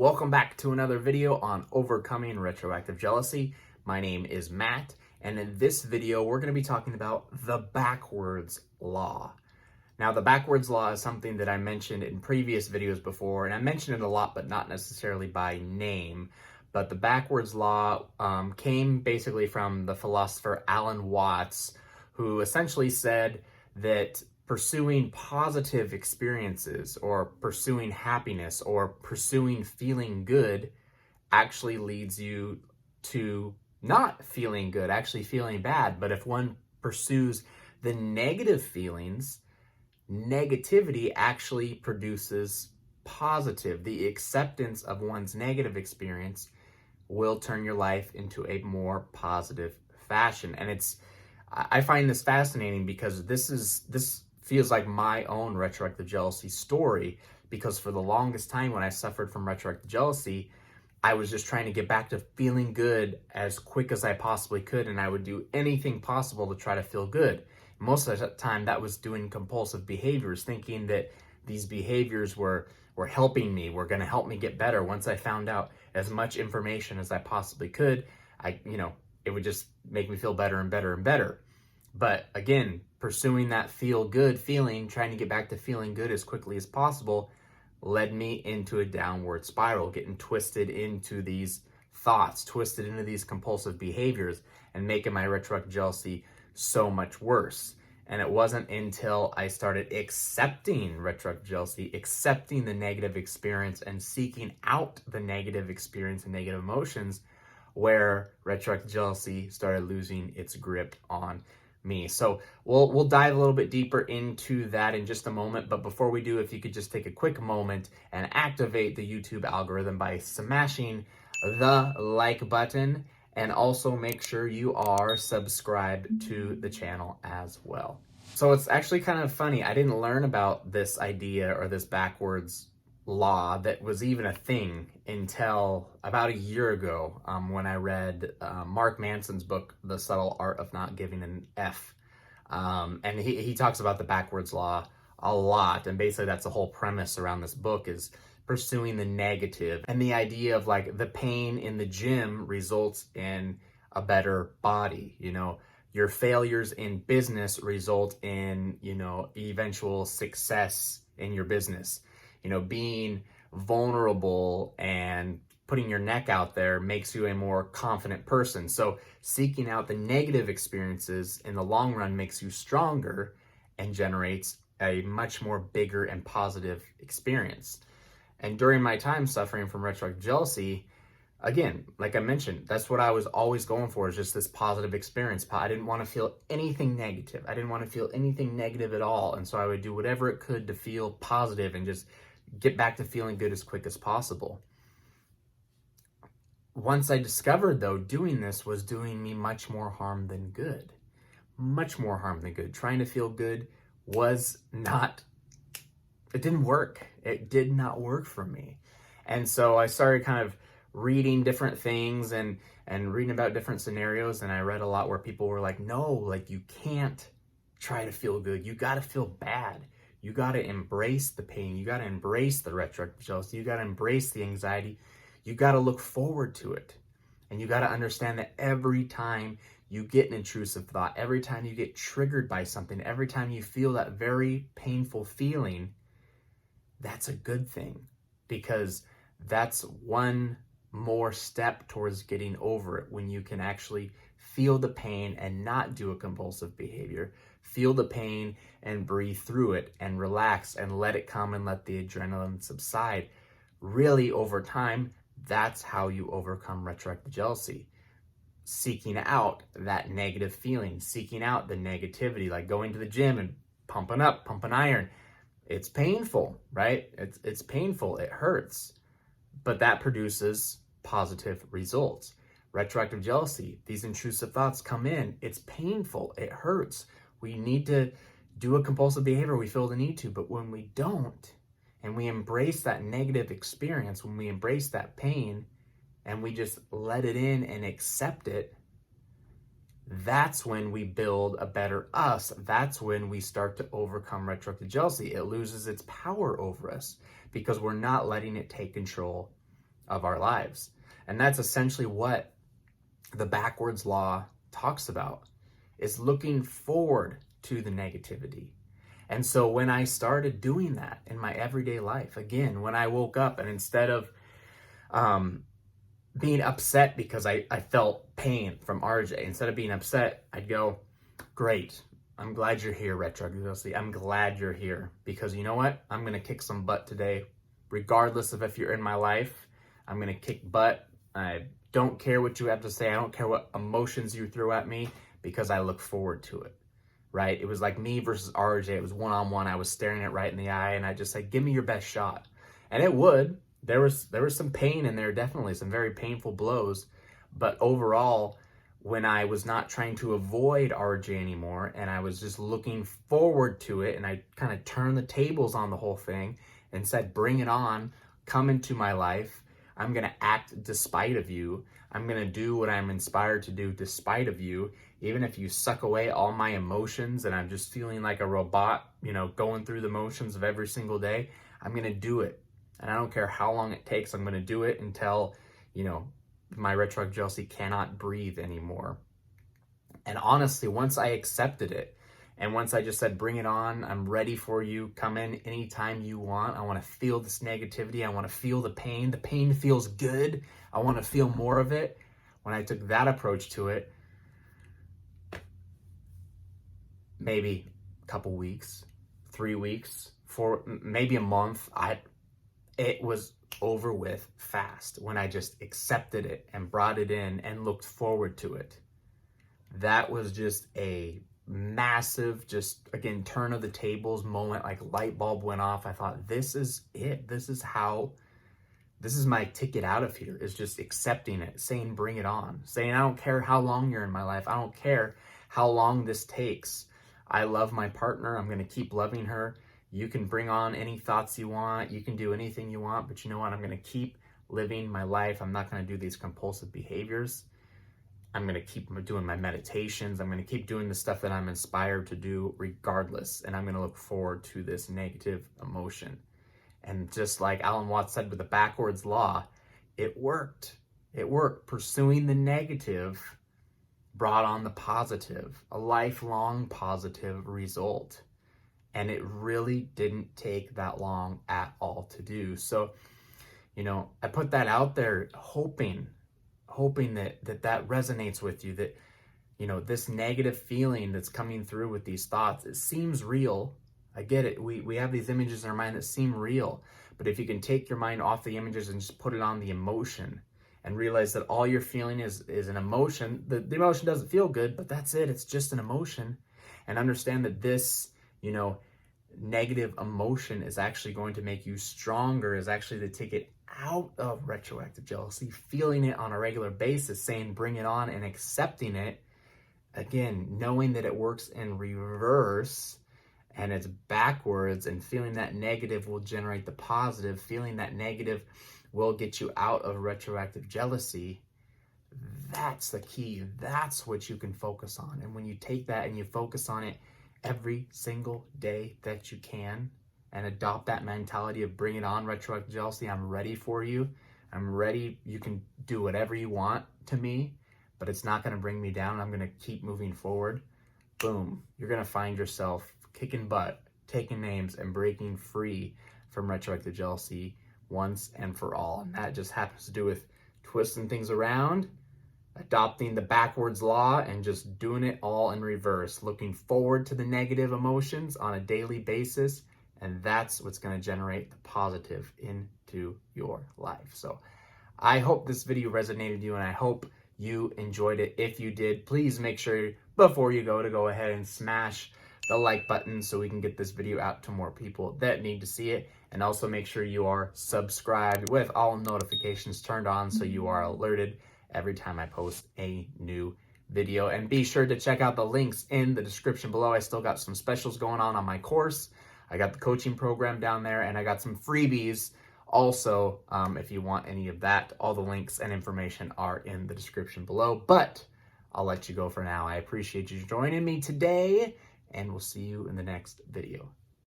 Welcome back to another video on overcoming retroactive jealousy. My name is Matt, and in this video, we're going to be talking about the backwards law. Now, the backwards law is something that I mentioned in previous videos before, and I mentioned it a lot, but not necessarily by name. But the backwards law came basically from the philosopher Alan Watts, who essentially said that pursuing positive experiences or pursuing happiness or pursuing feeling good actually leads you to not feeling good, actually feeling bad. But if one pursues the negative feelings, negativity actually produces positive. The acceptance of one's negative experience will turn your life into a more positive fashion. And I find this fascinating because this feels like my own retroactive jealousy story, because for the longest time when I suffered from retroactive jealousy, I was just trying to get back to feeling good as quick as I possibly could, and I would do anything possible to try to feel good. Most of the time that was doing compulsive behaviors, thinking that these behaviors were helping me, were going to help me get better. Once I found out as much information as I possibly could, it would just make me feel better and better and better. But again, pursuing that feel good feeling, trying to get back to feeling good as quickly as possible, led me into a downward spiral, getting twisted into these thoughts, twisted into these compulsive behaviors, and making my retroactive jealousy so much worse. And it wasn't until I started accepting retroactive jealousy, accepting the negative experience and seeking out the negative experience and negative emotions, where retroactive jealousy started losing its grip on me. So we'll dive a little bit deeper into that in just a moment. But before we do, if you could just take a quick moment and activate the YouTube algorithm by smashing the like button, and also make sure you are subscribed to the channel as well. So it's actually kind of funny. I didn't learn about this idea or this backwards law that was even a thing until about a year ago, when I read Mark Manson's book, The Subtle Art of Not Giving an F. And he talks about the backwards law a lot. And basically that's the whole premise around this book, is pursuing the negative. And the idea of like the pain in the gym results in a better body. Your failures in business result in, eventual success in your business. Being vulnerable and putting your neck out there makes you a more confident person. So seeking out the negative experiences in the long run makes you stronger and generates a much more bigger and positive experience. And during my time suffering from retroactive jealousy, again, like I mentioned, that's what I was always going for, is just this positive experience. I didn't want to feel anything negative. I didn't want to feel anything negative at all. And so I would do whatever it could to feel positive and just get back to feeling good as quick as possible. Once I discovered, though, doing this was doing me much more harm than good. Much more harm than good. Trying to feel good it didn't work. It did not work for me. And so I started kind of reading different things and reading about different scenarios. And I read a lot where people were like, no, like you can't try to feel good. You got to feel bad. You got to embrace the pain. You got to embrace the retroactive jealousy. You got to embrace the anxiety. You got to look forward to it. And you got to understand that every time you get an intrusive thought, every time you get triggered by something, every time you feel that very painful feeling, that's a good thing, because that's one more step towards getting over it. When you can actually feel the pain and not do a compulsive behavior, feel the pain and breathe through it and relax and let it come and let the adrenaline subside. Really, over time, that's how you overcome retroactive jealousy. Seeking out that negative feeling, seeking out the negativity, like going to the gym and pumping iron. It's painful, right? It's painful. It hurts. But that produces positive results. Retroactive jealousy, these intrusive thoughts come in. It's painful. It hurts. We need to do a compulsive behavior. We feel the need to. But when we don't, and we embrace that negative experience, when we embrace that pain, and we just let it in and accept it, that's when we build a better us. That's when we start to overcome retroactive jealousy. It loses its power over us because we're not letting it take control of our lives. And that's essentially what the backwards law talks about, is looking forward to the negativity. And so when I started doing that in my everyday life, again, when I woke up and instead of being upset because I felt pain from RJ, instead of being upset, I'd go, great, I'm glad you're here, Retroactive. I'm glad you're here, because you know what? I'm going to kick some butt today, regardless of if you're in my life. I'm going to kick butt. I don't care what you have to say. I don't care what emotions you throw at me, because I look forward to it, right? It was like me versus RJ. It was one-on-one. I was staring it right in the eye, and I just said, give me your best shot. And it would. There was some pain in there, definitely, some very painful blows. But overall, when I was not trying to avoid RJ anymore, and I was just looking forward to it, and I kind of turned the tables on the whole thing and said, bring it on, come into my life. I'm going to act despite of you. I'm going to do what I'm inspired to do despite of you. Even if you suck away all my emotions and I'm just feeling like a robot, going through the motions of every single day, I'm going to do it. And I don't care how long it takes. I'm going to do it until, my retroactive jealousy cannot breathe anymore. And honestly, once I accepted it, and once I just said, bring it on, I'm ready for you, come in anytime you want. I want to feel this negativity. I want to feel the pain. The pain feels good. I want to feel more of it. When I took that approach to it, maybe a couple weeks, 3 weeks, maybe a month, it was over with fast when I just accepted it and brought it in and looked forward to it. That was just a massive, just again, turn of the tables moment, like light bulb went off. I thought, this is it. This is my ticket out of here, is just accepting it, saying, bring it on, saying, I don't care how long you're in my life. I don't care how long this takes. I love my partner. I'm going to keep loving her. You can bring on any thoughts you want. You can do anything you want, but you know what? I'm going to keep living my life. I'm not going to do these compulsive behaviors. I'm going to keep doing my meditations. I'm going to keep doing the stuff that I'm inspired to do regardless. And I'm going to look forward to this negative emotion. And just like Alan Watts said with the backwards law, it worked. It worked. Pursuing the negative brought on the positive, a lifelong positive result. And it really didn't take that long at all to do. So, I put that out there hoping that resonates with you, that, this negative feeling that's coming through with these thoughts, it seems real. I get it. We have these images in our mind that seem real. But if you can take your mind off the images and just put it on the emotion and realize that all you're feeling is an emotion, the emotion doesn't feel good, but that's it. It's just an emotion. And understand that this, negative emotion is actually going to make you stronger, is actually the ticket out of retroactive jealousy, feeling it on a regular basis, saying bring it on and accepting it. Again, knowing that it works in reverse and it's backwards, and feeling that negative will generate the positive, feeling that negative will get you out of retroactive jealousy. That's the key. That's what you can focus on. And when you take that and you focus on it every single day that you can, and adopt that mentality of bring it on, retroactive jealousy, I'm ready for you. I'm ready. You can do whatever you want to me, but it's not going to bring me down. I'm going to keep moving forward. Boom. You're going to find yourself kicking butt, taking names, and breaking free from retroactive jealousy once and for all. And that just happens to do with twisting things around, adopting the backwards law, and just doing it all in reverse, looking forward to the negative emotions on a daily basis. And that's what's going to generate the positive into your life. So I hope this video resonated with you, and I hope you enjoyed it. If you did, please make sure before you go to go ahead and smash the like button so we can get this video out to more people that need to see it. And also make sure you are subscribed with all notifications turned on so you are alerted every time I post a new video. And be sure to check out the links in the description below. I still got some specials going on my course. I got the coaching program down there, and I got some freebies also. If you want any of that, all the links and information are in the description below. But I'll let you go for now. I appreciate you joining me today, and we'll see you in the next video.